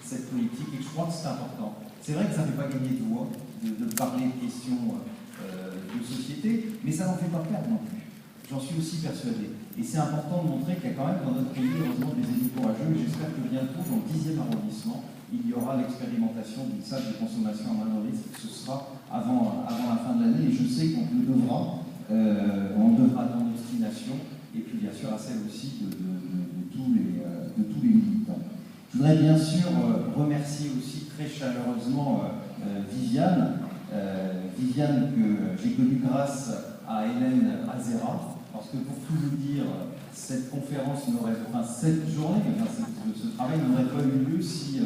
cette politique, et je crois que c'est important. C'est vrai que ça ne fait pas gagner de voix de parler de questions de société, mais ça n'en fait pas perdre non plus. J'en suis aussi persuadé. Et c'est important de montrer qu'il y a quand même dans notre pays, heureusement, des élus courageux. J'espère que bientôt, dans le 10e arrondissement, il y aura l'expérimentation d'une salle de consommation à moindre risque. Ce sera avant la fin de l'année, et je sais qu'on le devra. On devra dans nos destinations, et puis bien sûr à celle aussi de tous les militants. Je voudrais bien sûr remercier aussi très chaleureusement Viviane. Viviane que j'ai connue grâce à Hélène Azera, parce que pour tout vous dire, cette conférence cette journée, ce travail n'aurait pas eu lieu si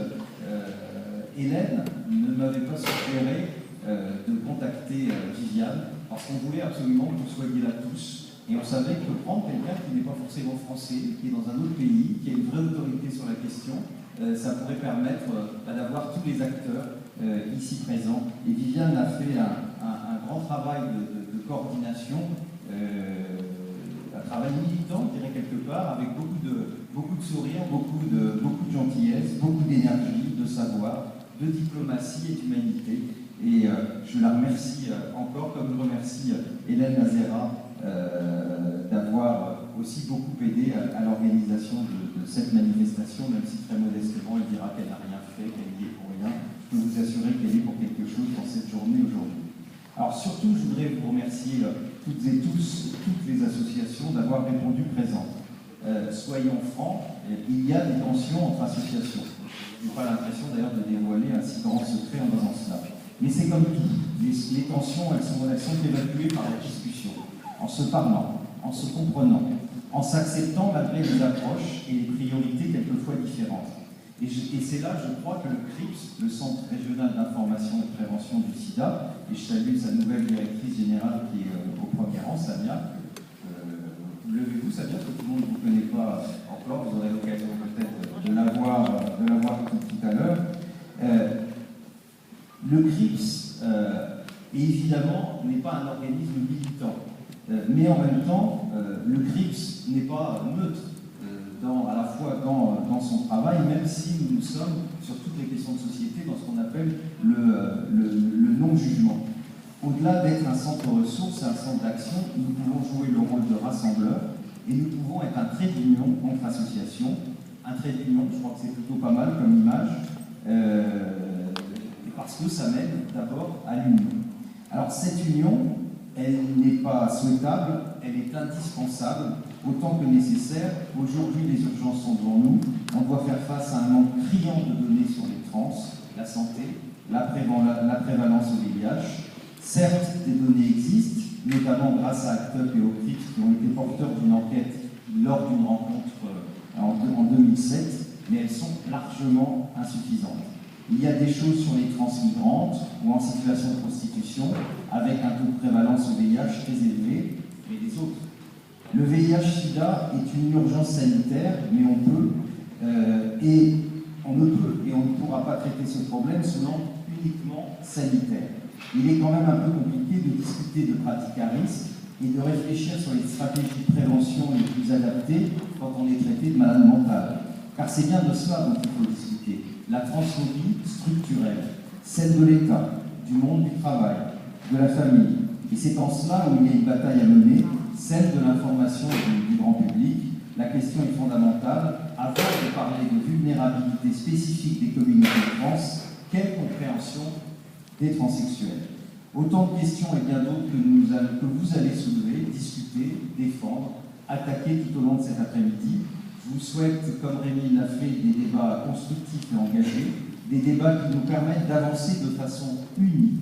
Hélène ne m'avait pas suggéré de contacter Viviane, parce qu'on voulait absolument que vous soyez là tous, et on savait que prendre quelqu'un qui n'est pas forcément français, qui est dans un autre pays, qui a une vraie autorité sur la question, ça pourrait permettre d'avoir tous les acteurs ici présents. Et Viviane a fait un grand travail de coordination, un travail militant, je dirais quelque part, avec beaucoup de sourires, beaucoup de gentillesse, beaucoup d'énergie, de savoir, de diplomatie et d'humanité. Et je la remercie encore, comme je remercie Hélène Azera d'avoir aussi beaucoup aidé à l'organisation de cette manifestation, même si très modestement elle dira qu'elle n'a rien fait, qu'elle y est pour rien. Je peux vous assurer qu'elle est pour quelque chose dans cette journée aujourd'hui. Alors surtout, je voudrais vous remercier toutes et tous, toutes les associations d'avoir répondu présentes. Soyons francs, il y a des tensions entre associations. Je n'ai pas l'impression d'ailleurs de dévoiler un si grand secret en disant cela. Mais c'est comme tout, les tensions, elles sont évacuées par la discussion, en se parlant, en se comprenant, en s'acceptant malgré les approches et les priorités quelquefois différentes. Et c'est là, je crois, que le CRIPS, le Centre régional d'information et de prévention du sida, et je salue sa nouvelle directrice générale qui est au premier rang, Samia. Levez-vous, Samia, que tout le monde ne vous connaît pas encore, vous aurez l'occasion peut-être de la voir tout à l'heure. Le CRIPS, évidemment, n'est pas un organisme militant, mais en même temps, le CRIPS n'est pas neutre à la fois dans son travail, même si nous sommes sur toutes les questions de société dans ce qu'on appelle le non-jugement. Au-delà d'être un centre ressources, un centre d'action, nous pouvons jouer le rôle de rassembleur et nous pouvons être un trait d'union entre associations. Un trait d'union, je crois que c'est plutôt pas mal comme image. Parce que ça mène d'abord à l'union. Alors cette union, elle n'est pas souhaitable, elle est indispensable, autant que nécessaire. Aujourd'hui, les urgences sont devant nous. On doit faire face à un manque criant de données sur les trans, la santé, la prévalence au VIH. Certes, des données existent, notamment grâce à ACT UP et au CRIPS qui ont été porteurs d'une enquête lors d'une rencontre en 2007, mais elles sont largement insuffisantes. Il y a des choses sur les transmigrantes ou en situation de prostitution, avec un taux de prévalence au VIH très élevé, mais les autres. Le VIH-Sida est une urgence sanitaire, mais on ne pourra pas traiter ce problème selon uniquement sanitaire. Il est quand même un peu compliqué de discuter de pratiques à risque et de réfléchir sur les stratégies de prévention les plus adaptées quand on est traité de malade mental. Car c'est bien de cela dont il faut discuter. La transphobie structurelle, celle de l'État, du monde du travail, de la famille. Et c'est en cela où il y a une bataille à mener, celle de l'information du grand public. La question est fondamentale. Avant de parler de vulnérabilité spécifique des communautés trans, quelle compréhension des transsexuels? Autant de questions et bien d'autres que vous allez soulever, discuter, défendre, attaquer tout au long de cet après-midi. Je vous souhaite, comme Rémi l'a fait, des débats constructifs et engagés, des débats qui nous permettent d'avancer de façon unie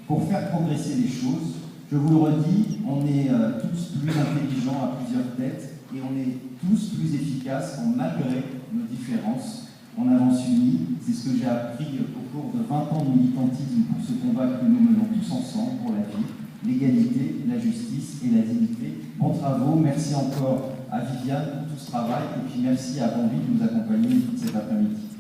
pour faire progresser les choses. Je vous le redis, on est tous plus intelligents à plusieurs têtes et on est tous plus efficaces malgré nos différences. On avance unis, c'est ce que j'ai appris au cours de 20 ans de militantisme pour ce combat que nous menons tous ensemble pour la vie, l'égalité, la justice et la dignité. Bons travaux, merci encore à Viviane pour tout ce travail et puis merci à Bambi de nous accompagner toute cet après-midi.